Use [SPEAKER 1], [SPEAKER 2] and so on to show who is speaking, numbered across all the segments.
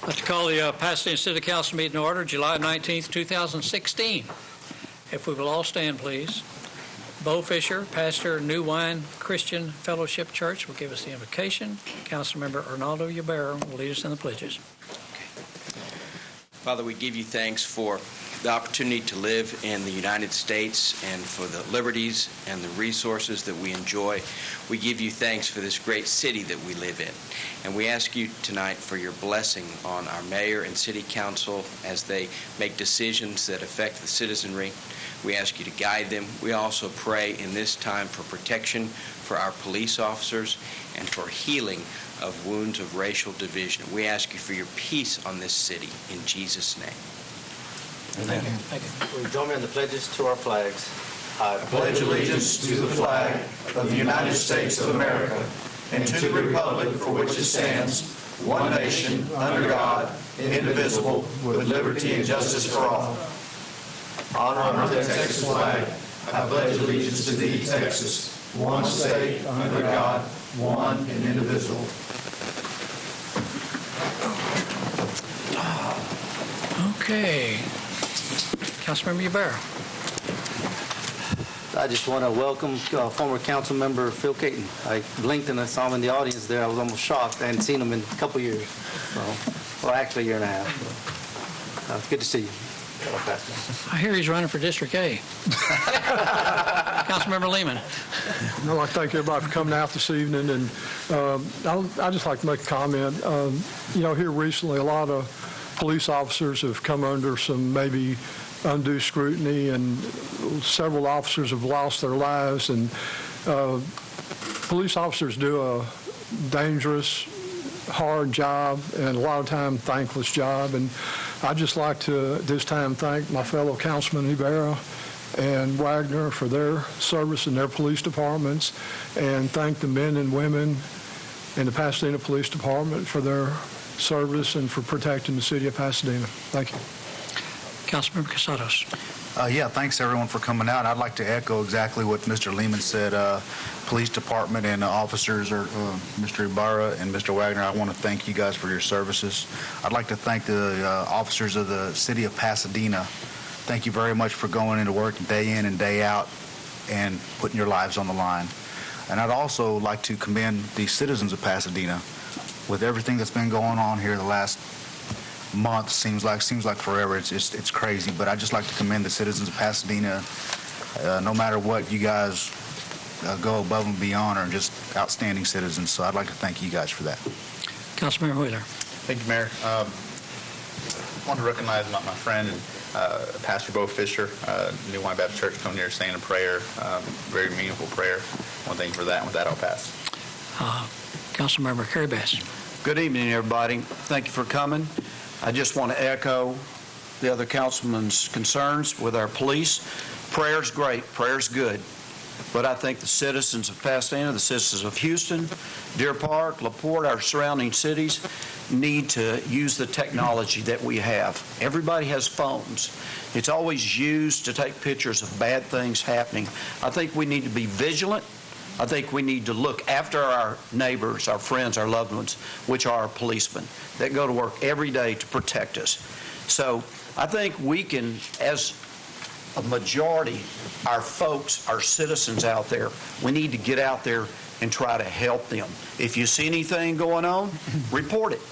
[SPEAKER 1] Let's call the Pasadena City Council meeting to order, July 19th, 2016. If we will all stand, please. Bo Fisher, pastor, New Wine Christian Fellowship Church, will give us the invocation. Councilmember Arnaldo Ybarra will lead us in the pledges.
[SPEAKER 2] Father, we give you thanks for the opportunity to live in the United States and for the liberties and the resources that we enjoy. We give you thanks for this great city that we live in. And we ask you tonight for your blessing on our mayor and city council as they make decisions that affect the citizenry. We ask you to guide them. We also pray in this time for protection for our police officers and for healing of wounds of racial division. We ask you for your peace on this city in Jesus' name.
[SPEAKER 3] Amen.
[SPEAKER 1] Thank you.
[SPEAKER 3] Will you join me in the pledges to our flags?
[SPEAKER 4] I pledge allegiance to the flag of the United States of America and to the republic for which it stands, one nation, under God, indivisible, with liberty and justice for all. Honor the Texas flag. I pledge allegiance to thee, Texas, one state, under God, one and indivisible.
[SPEAKER 1] Okay. Councilmember Ybarra.
[SPEAKER 3] I just want to welcome former council member Phil Caton. I blinked and I saw him in the audience there. I was almost shocked. I hadn't seen him in a couple years. So, well, actually a year and a half. It's good to see you.
[SPEAKER 1] I hear he's running for District A. Councilmember Lehman.
[SPEAKER 5] I'd like to thank everybody for coming out this evening, and I'd just like to make a comment. Here recently, a lot of police officers have come under some maybe undue scrutiny, and several officers have lost their lives, and police officers do a dangerous, hard job and a lot of time thankless job, and I'd just like to at this time thank my fellow Councilman Ybarra and Wagner for their service in their police departments, and thank the men and women in the Pasadena Police Department for their service and for protecting the city of Pasadena. Thank you.
[SPEAKER 1] Councilmember Casados.
[SPEAKER 6] Thanks everyone for coming out. I'd like to echo exactly what Mr. Lehman said. Police Department and officers, Mr. Ibarra and Mr. Wagner, I want to thank you guys for your services. I'd like to thank the officers of the city of Pasadena. Thank you very much for going into work day in and day out and putting your lives on the line. And I'd also like to commend the citizens of Pasadena. With everything that's been going on here the last month, seems like forever. It's crazy, but I'd just like to commend the citizens of Pasadena. No matter what, you guys go above and beyond, are just outstanding citizens. So I'd like to thank you guys for that.
[SPEAKER 1] Councilmember Wheeler.
[SPEAKER 7] Thank you, Mayor. I want to recognize my friend and Pastor Bo Fisher, New Wine Baptist Church, coming here saying a prayer, very meaningful prayer. I want to thank you for that, and with that, I'll pass.
[SPEAKER 1] Councilmember Kerry Bass.
[SPEAKER 8] Good evening, everybody. Thank you for coming. I just want to echo the other councilman's concerns with our police. Prayer's great. Prayer's good. But I think the citizens of Pasadena, the citizens of Houston, Deer Park, LaPorte, our surrounding cities, need to use the technology that we have. Everybody has phones. It's always used to take pictures of bad things happening. I think we need to be vigilant. I think we need to look after our neighbors, our friends, our loved ones, which are our policemen that go to work every day to protect us. So I think we can, as a majority, our folks, our citizens out there, we need to get out there and try to help them. If you see anything going on, report it.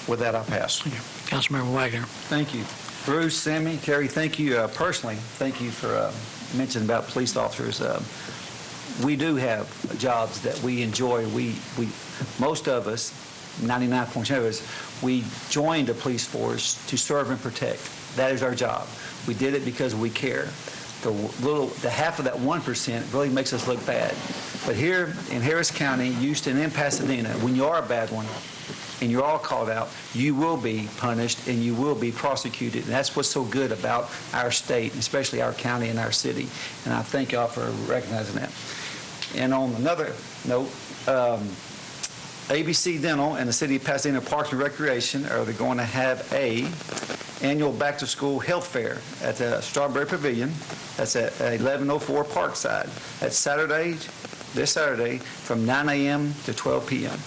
[SPEAKER 8] With that, I pass.
[SPEAKER 1] Councilmember Wagner.
[SPEAKER 9] Thank you. Bruce, Sammy, Kerry, thank you personally. Thank you for mentioning about police officers. We do have jobs that we enjoy. We most of us, 99% of us, we joined the police force to serve and protect. That is our job. We did it because we care. The half of that 1% really makes us look bad. But here in Harris County, Houston, and Pasadena, when you are a bad one and you're all called out, you will be punished and you will be prosecuted. And that's what's so good about our state, especially our county and our city. And I thank y'all for recognizing that. And on another note, ABC Dental and the City of Pasadena Parks and Recreation are going to have a annual back-to-school health fair at the Strawberry Pavilion. That's at 1104 Parkside. That's Saturday, this Saturday, from 9 a.m. to 12 p.m.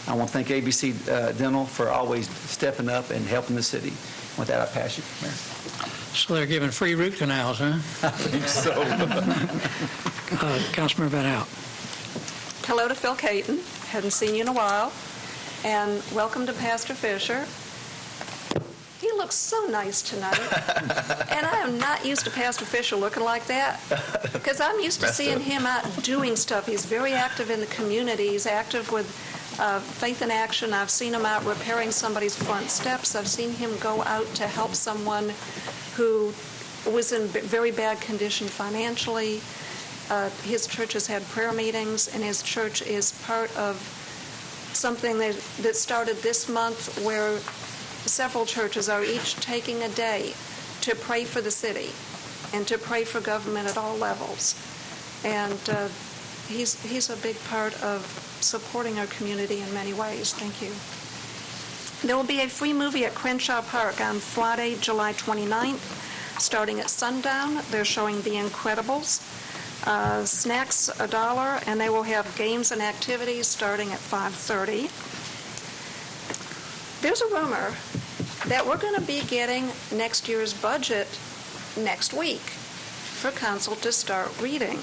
[SPEAKER 9] I want to thank ABC Dental for always stepping up and helping the city. With that, I pass you, Mayor.
[SPEAKER 1] So they're giving free root canals, huh?
[SPEAKER 9] I think so.
[SPEAKER 1] Councilmember Van Out.
[SPEAKER 10] Hello to Phil Caton. Hadn't seen you in a while. And welcome to Pastor Fisher. He looks so nice tonight. And I am not used to Pastor Fisher looking like that, because I'm used to seeing him out doing stuff. He's very active in the community. He's active with Faith in Action. I've seen him out repairing somebody's front steps. I've seen him go out to help someone who was in very bad condition financially. His church has had prayer meetings, and his church is part of something that started this month where several churches are each taking a day to pray for the city and to pray for government at all levels. And he's a big part of supporting our community in many ways. Thank you. There will be a free movie at Crenshaw Park on Friday, July 29th, starting at sundown. They're showing The Incredibles. Snacks $1, and they will have games and activities starting at 5:30. There's a rumor that we're going to be getting next year's budget next week for council to start reading.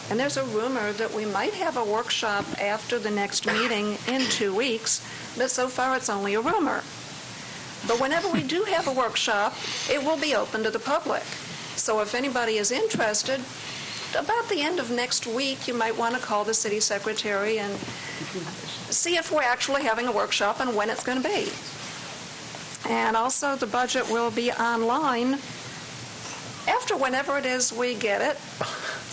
[SPEAKER 10] And there's a rumor that we might have a workshop after the next meeting in 2 weeks, but so far it's only a rumor. But whenever we do have a workshop, it will be open to the public. So if anybody is interested, about the end of next week, you might want to call the city secretary and see if we're actually having a workshop and when it's going to be. And also, the budget will be online after whenever it is we get it.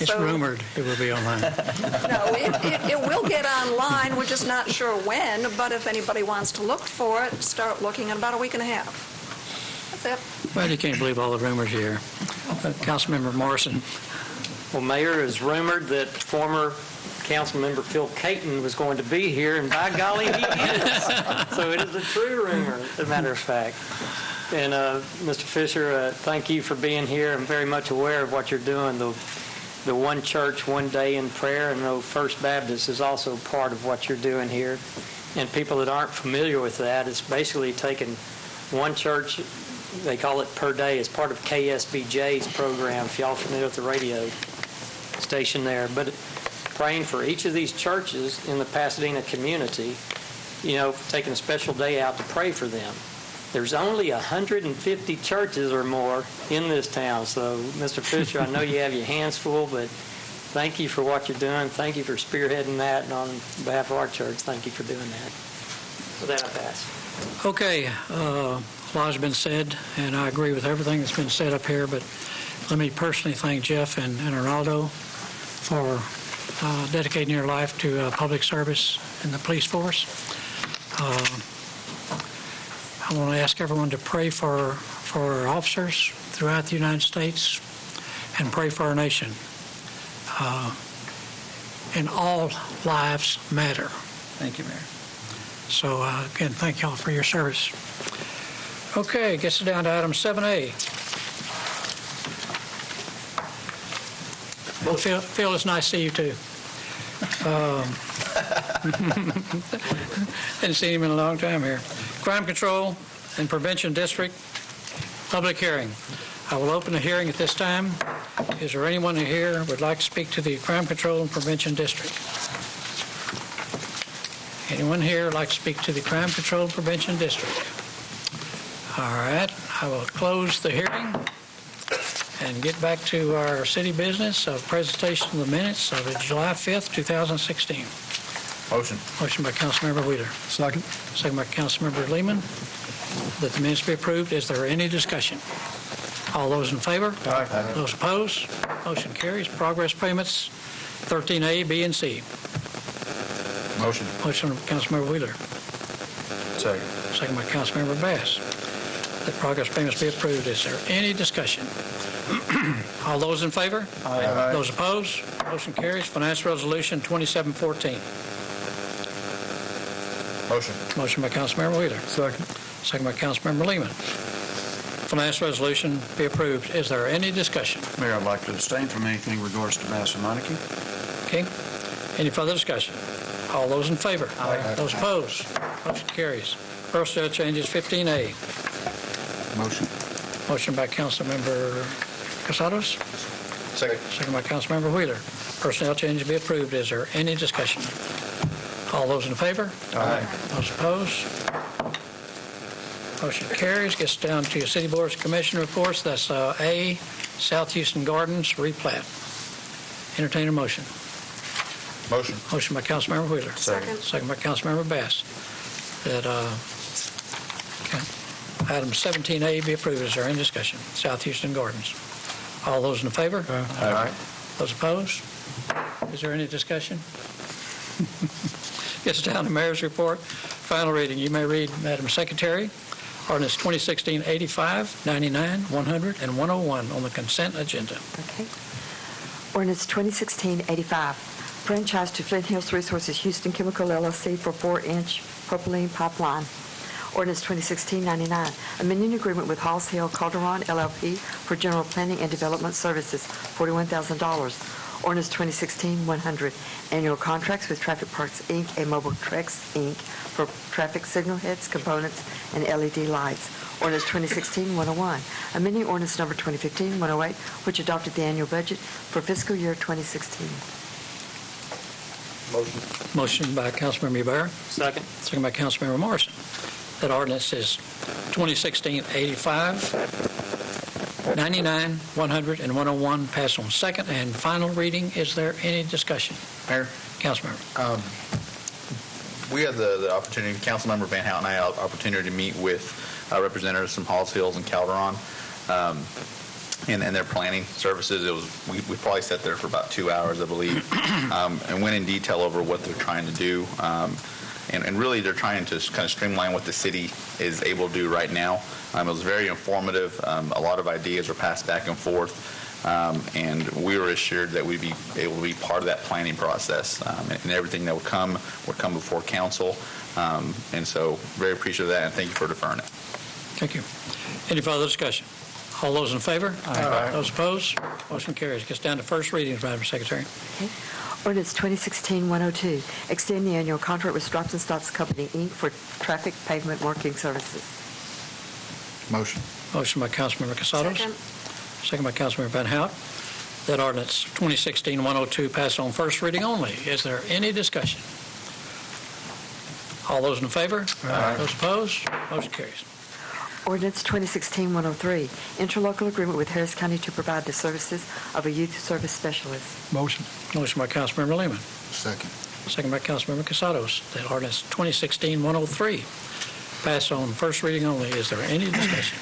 [SPEAKER 1] It's rumored it will be online.
[SPEAKER 10] No, it will get online. We're just not sure when, but if anybody wants to look for it, start looking in about a week and a half. That's it.
[SPEAKER 1] Well, you can't believe all the rumors here. Councilmember Morrison.
[SPEAKER 11] Well, Mayor, it is rumored that former Councilmember Phil Caton was going to be here, and by golly, he is. So it is a true rumor, as a matter of fact. And Mr. Fisher, thank you for being here. I'm very much aware of what you're doing. The One Church, One Day in Prayer, and the First Baptist is also part of what you're doing here. And people that aren't familiar with that, it's basically taking one church, they call it per day, as part of KSBJ's program, if y'all are familiar with the radio station there. But praying for each of these churches in the Pasadena community, taking a special day out to pray for them. There's only 150 churches or more in this town. So, Mr. Fisher, I know you have your hands full, but thank you for what you're doing. Thank you for spearheading that. And on behalf of our church, thank you for doing that. With that, I pass.
[SPEAKER 1] Okay, a lot has been said, and I agree with everything that's been said up here, but let me personally thank Jeff and Ronaldo for dedicating your life to public service in the police force. I want to ask everyone to pray for our officers throughout the United States and pray for our nation. And all lives matter.
[SPEAKER 9] Thank you, Mayor.
[SPEAKER 1] So, again, thank y'all for your service. Okay, gets us down to item 7A. Well, Phil, it's nice to see you, too. Hadn't seen him in a long time here. Crime Control and Prevention District, public hearing. I will open the hearing at this time. Is there anyone here who would like to speak to the Crime Control and Prevention District? Anyone here would like to speak to the Crime Control and Prevention District? All right, I will close the hearing and get back to our city business of presentation of the minutes of July 5th, 2016.
[SPEAKER 7] Motion.
[SPEAKER 1] Motion by Councilmember Wheeler.
[SPEAKER 5] Second.
[SPEAKER 1] Second by Councilmember Lehman. That the minutes be approved. Is there any discussion? All those in favor?
[SPEAKER 5] Aye.
[SPEAKER 1] Those opposed? Motion carries. Progress payments, 13A, B, and C.
[SPEAKER 7] Motion.
[SPEAKER 1] Motion by Councilmember Wheeler.
[SPEAKER 7] Second.
[SPEAKER 1] Second by Councilmember Bass. That progress payments be approved. Is there any discussion? All those in favor?
[SPEAKER 5] Aye.
[SPEAKER 1] Those opposed? Motion carries. Financial Resolution 2714.
[SPEAKER 7] Motion.
[SPEAKER 1] Motion by Councilmember Wheeler.
[SPEAKER 5] Second.
[SPEAKER 1] Second by Councilmember Lehman. Financial Resolution be approved. Is there any discussion?
[SPEAKER 8] Mayor, I'd like to abstain from anything in regards to Bass and Meineke.
[SPEAKER 1] Okay. Any further discussion? All those in favor? Aye. Those opposed? Motion carries. Personnel changes 15A.
[SPEAKER 6] Motion.
[SPEAKER 1] Motion by Councilmember Casados,
[SPEAKER 7] Second.
[SPEAKER 1] second by Councilmember Wheeler. Personnel changes be approved. Is there any discussion? All those in favor?
[SPEAKER 6] Aye.
[SPEAKER 1] Those opposed? Motion carries. Gets down to City Boards Commission reports. That's A, South Houston Gardens replat. Entertain a motion.
[SPEAKER 7] Motion.
[SPEAKER 1] Motion by Councilmember Wheeler.
[SPEAKER 10] Second.
[SPEAKER 1] Second by Councilmember Bass. That item 17A be approved. Is there any discussion? South Houston Gardens. All those in favor?
[SPEAKER 6] Aye.
[SPEAKER 1] Those opposed? Is there any discussion? Gets down to Mayor's report. Final reading. You may read, Madam Secretary. Ordinance 2016-85, 99, 100, and 101 on the consent agenda.
[SPEAKER 12] Okay. Ordinance 2016-85, franchise to Flint Hills Resources Houston Chemical LLC for 4-inch propylene pipeline. Ordinance 2016-99, amending agreement with Halls Hill Calderon LLP for general planning and development services, $41,000. Ordinance 2016-100, annual contracts with Traffic Parks, Inc. and Mobile Trex, Inc. for traffic signal heads, components, and LED lights. Ordinance 2016-101, amending ordinance number 2015-108, which adopted the annual budget for fiscal year 2016.
[SPEAKER 1] Motion by Councilmember Ybarra,
[SPEAKER 11] Second.
[SPEAKER 1] second by Councilmember Morrison. That ordinance is 2016-85, 99, 100, and 101 passed on second and final reading. Is there any discussion?
[SPEAKER 7] Mayor?
[SPEAKER 1] Councilmember.
[SPEAKER 7] We had the opportunity, Councilmember Van Houten and I had the opportunity to meet with representatives from Halls Hills and Calderon and their planning services. We probably sat there for about 2 hours, I believe, and went in detail over what they're trying to do. And really, they're trying to kind of streamline what the city is able to do right now. It was very informative. A lot of ideas were passed back and forth. And we were assured that we'd be able to be part of that planning process, and everything that would come before council. And so very appreciative of that, and thank you for deferring it.
[SPEAKER 1] Thank you. Any further discussion? All those in favor?
[SPEAKER 6] Aye.
[SPEAKER 1] Those opposed? Motion carries. Gets down to first readings, Madam Secretary.
[SPEAKER 12] Okay. Ordinance 2016-102, extend the annual contract with Stripes and Stops Company, Inc. for traffic pavement marking services.
[SPEAKER 6] Motion.
[SPEAKER 1] Motion by Councilmember Casados.
[SPEAKER 10] Second.
[SPEAKER 1] Second by Councilmember Van Houten. That ordinance 2016-102 passed on first reading only. Is there any discussion? All those in favor?
[SPEAKER 6] Aye.
[SPEAKER 1] Those opposed? Motion carries.
[SPEAKER 12] Ordinance 2016-103, interlocal agreement with Harris County to provide the services of a youth service specialist.
[SPEAKER 5] Motion.
[SPEAKER 1] Motion by Councilmember Lehman.
[SPEAKER 6] Second.
[SPEAKER 1] Second by Councilmember Casados. That ordinance 2016-103 passed on first reading only. Is there any discussion?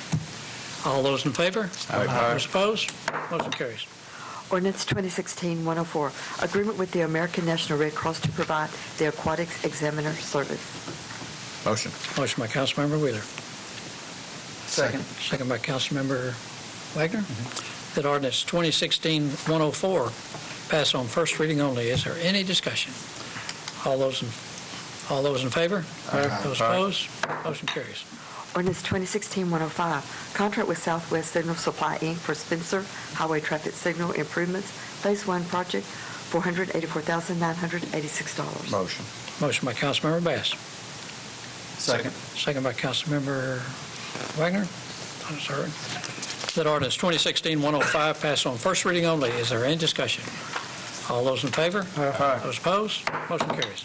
[SPEAKER 1] All those in favor?
[SPEAKER 6] Aye.
[SPEAKER 1] Those opposed? Motion carries.
[SPEAKER 12] Ordinance 2016-104, agreement with the American National Red Cross to provide the aquatics examiner service.
[SPEAKER 7] Motion.
[SPEAKER 1] Motion by Councilmember Wheeler.
[SPEAKER 6] Second.
[SPEAKER 1] Second by Councilmember Wagner. That ordinance 2016-104 passed on first reading only. Is there any discussion? All those in favor?
[SPEAKER 6] Aye.
[SPEAKER 1] Those opposed? Motion carries.
[SPEAKER 12] Ordinance 2016-105, contract with Southwest Signal Supply, Inc. for Spencer Highway Traffic Signal Improvements, Phase 1 project, $484,986.
[SPEAKER 6] Motion.
[SPEAKER 1] Motion by Councilmember Bass.
[SPEAKER 6] Second.
[SPEAKER 1] Second by Councilmember Wagner. I'm sorry. That ordinance 2016-105 passed on first reading only. Is there any discussion? All those in favor?
[SPEAKER 6] Aye.
[SPEAKER 1] Those opposed? Motion carries.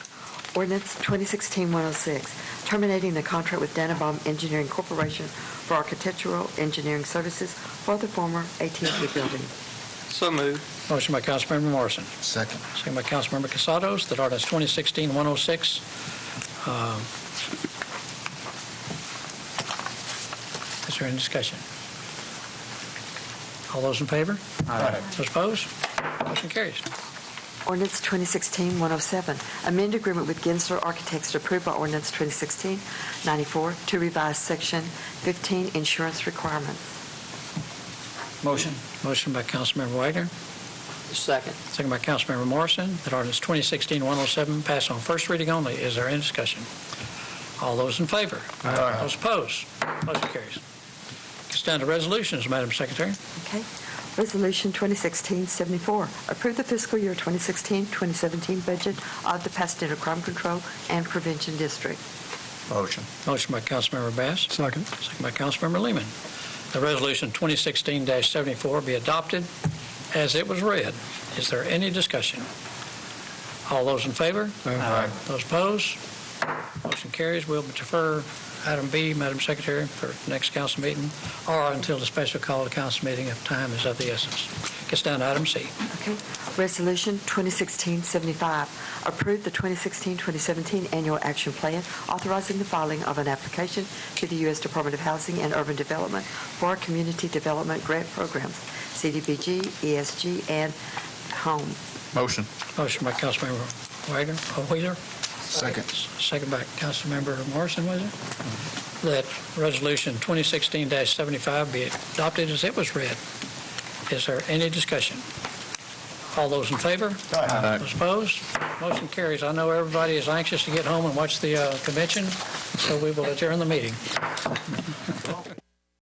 [SPEAKER 12] Ordinance 2016-106, terminating the contract with Danabaum Engineering Corporation for architectural engineering services for the former AT&T building.
[SPEAKER 11] So moved.
[SPEAKER 1] Motion by Councilmember Morrison.
[SPEAKER 6] Second.
[SPEAKER 1] Second by Councilmember Casados. That ordinance 2016-106 is there any discussion? All those in favor?
[SPEAKER 6] Aye.
[SPEAKER 1] Those opposed? Motion carries.
[SPEAKER 12] Ordinance 2016-107, amend agreement with Gensler Architects approved by Ordinance 2016-94 to revise Section 15 insurance requirements.
[SPEAKER 11] Motion.
[SPEAKER 1] Motion by Councilmember Wagner.
[SPEAKER 11] Second.
[SPEAKER 1] Second by Councilmember Morrison. That ordinance 2016-107 passed on first reading only. Is there any discussion? All those in favor? Those opposed? Motion carries. Gets down to resolutions, Madam Secretary.
[SPEAKER 12] Okay. Resolution 2016-74, approve the fiscal year 2016-2017 budget of the Pasadena Crime Control and Prevention District.
[SPEAKER 6] Motion.
[SPEAKER 1] Motion by Councilmember Bass,
[SPEAKER 5] Second.
[SPEAKER 1] second by Councilmember Lehman. The resolution 2016-74 be adopted as it was read. Is there any discussion? All those in favor?
[SPEAKER 6] Aye.
[SPEAKER 1] Those opposed? Motion carries. We'll defer item B, Madam Secretary, for the next council meeting, or until the special call to council meeting if time is of the essence. Gets down to item C.
[SPEAKER 12] Okay. Resolution 2016-75, approve the 2016-2017 Annual Action Plan, authorizing the filing of an application to the U.S. Department of Housing and Urban Development for community development grant programs, CDBG, ESG, and HOME.
[SPEAKER 7] Motion.
[SPEAKER 1] Motion by Councilmember Wagner, Wheeler,
[SPEAKER 6] Second.
[SPEAKER 1] second by Councilmember Morrison, was it? That resolution 2016-75 be adopted as it was read. Is there any discussion? All those in favor?
[SPEAKER 6] Aye.
[SPEAKER 1] Those opposed? Motion carries. I know everybody is anxious to get home and watch the convention, so we will adjourn the meeting.